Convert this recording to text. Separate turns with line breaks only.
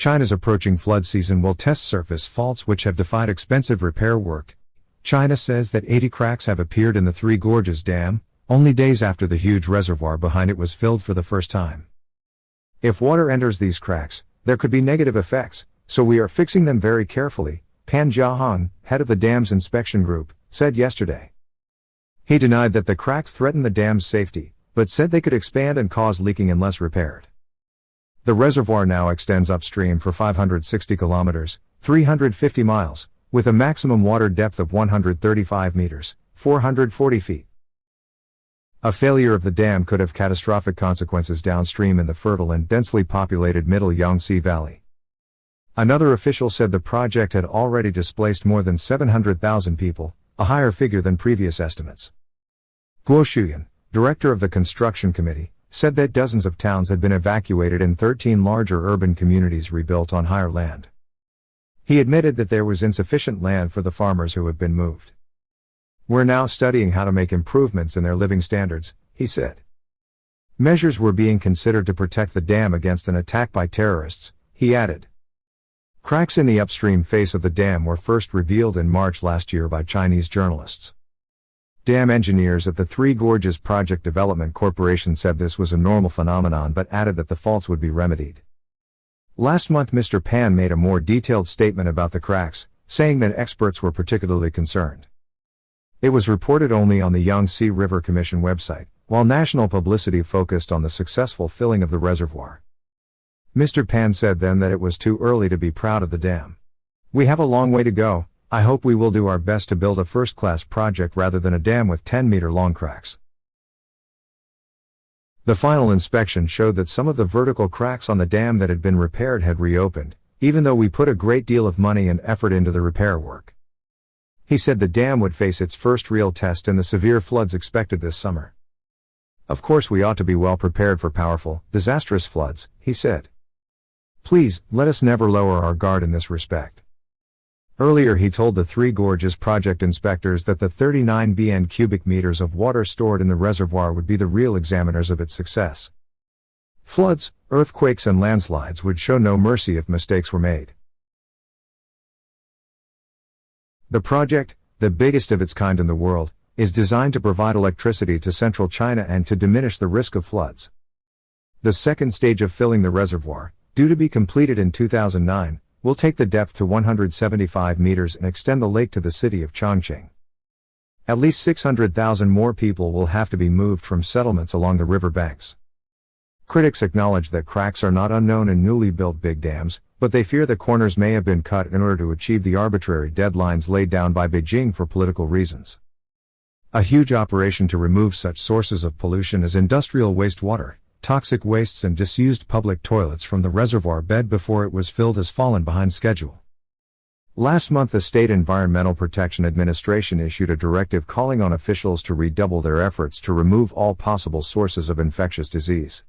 China's approaching flood season will test surface faults which have defied expensive repair work. China says that 80 cracks have appeared in the Three Gorges Dam, only days after the huge reservoir behind it was filled for the first time. If water enters these cracks, there could be negative effects, so we are fixing them very carefully, Pan Jiazhong, head of the dam's inspection group, said yesterday. He denied that the cracks threaten the dam's safety, but said they could expand and cause leaking unless repaired. The reservoir now extends upstream for 560 kilometers, 350 miles, with a maximum water depth of 135 meters, 440 feet. A failure of the dam could have catastrophic consequences downstream in the fertile and densely populated Middle Yangtze Valley. Another official said the project had already displaced more than 700,000 people, a higher figure than previous estimates. Guo Shuyan, director of the construction committee, said that dozens of towns had been evacuated and 13 larger urban communities rebuilt on higher land. He admitted that there was insufficient land for the farmers who have been moved. We're now studying how to make improvements in their living standards, he said. Measures were being considered to protect the dam against an attack by terrorists, he added. Cracks in the upstream face of the dam were first revealed in March last year by Chinese journalists. Dam engineers at the Three Gorges Project Development Corporation said this was a normal phenomenon but added that the faults would be remedied. Last month Mr. Pan made a more detailed statement about the cracks, saying that experts were particularly concerned. It was reported only on the Yangtze River Commission website, while national publicity focused on the successful filling of the reservoir. Mr. Pan said then that it was too early to be proud of the dam. We have a long way to go. I hope we will do our best to build a first-class project rather than a dam with 10-meter-long cracks. The final inspection showed that some of the vertical cracks on the dam that had been repaired had reopened, even though we put a great deal of money and effort into the repair work. He said the dam would face its first real test in the severe floods expected this summer. Of course we ought to be well prepared for powerful, disastrous floods, he said. Please, let us never lower our guard in this respect. Earlier he told the Three Gorges project inspectors that the 39 bn cubic meters of water stored in the reservoir would be the real examiners of its success. Floods, earthquakes and landslides would show no mercy if mistakes were made. The project, the biggest of its kind in the world, is designed to provide electricity to central China and to diminish the risk of floods. The second stage of filling the reservoir, due to be completed in 2009, will take the depth to 175 meters and extend the lake to the city of Chongqing. At least 600,000 more people will have to be moved from settlements along the river banks. Critics acknowledge that cracks are not unknown in newly built big dams, but they fear the corners may have been cut in order to achieve the arbitrary deadlines laid down by Beijing for political reasons. A huge operation to remove such sources of pollution as industrial wastewater, toxic wastes and disused public toilets from the reservoir bed before it was filled has fallen behind schedule. Last month the State Environmental Protection Administration issued a directive calling on officials to redouble their efforts to remove all possible sources of infectious disease.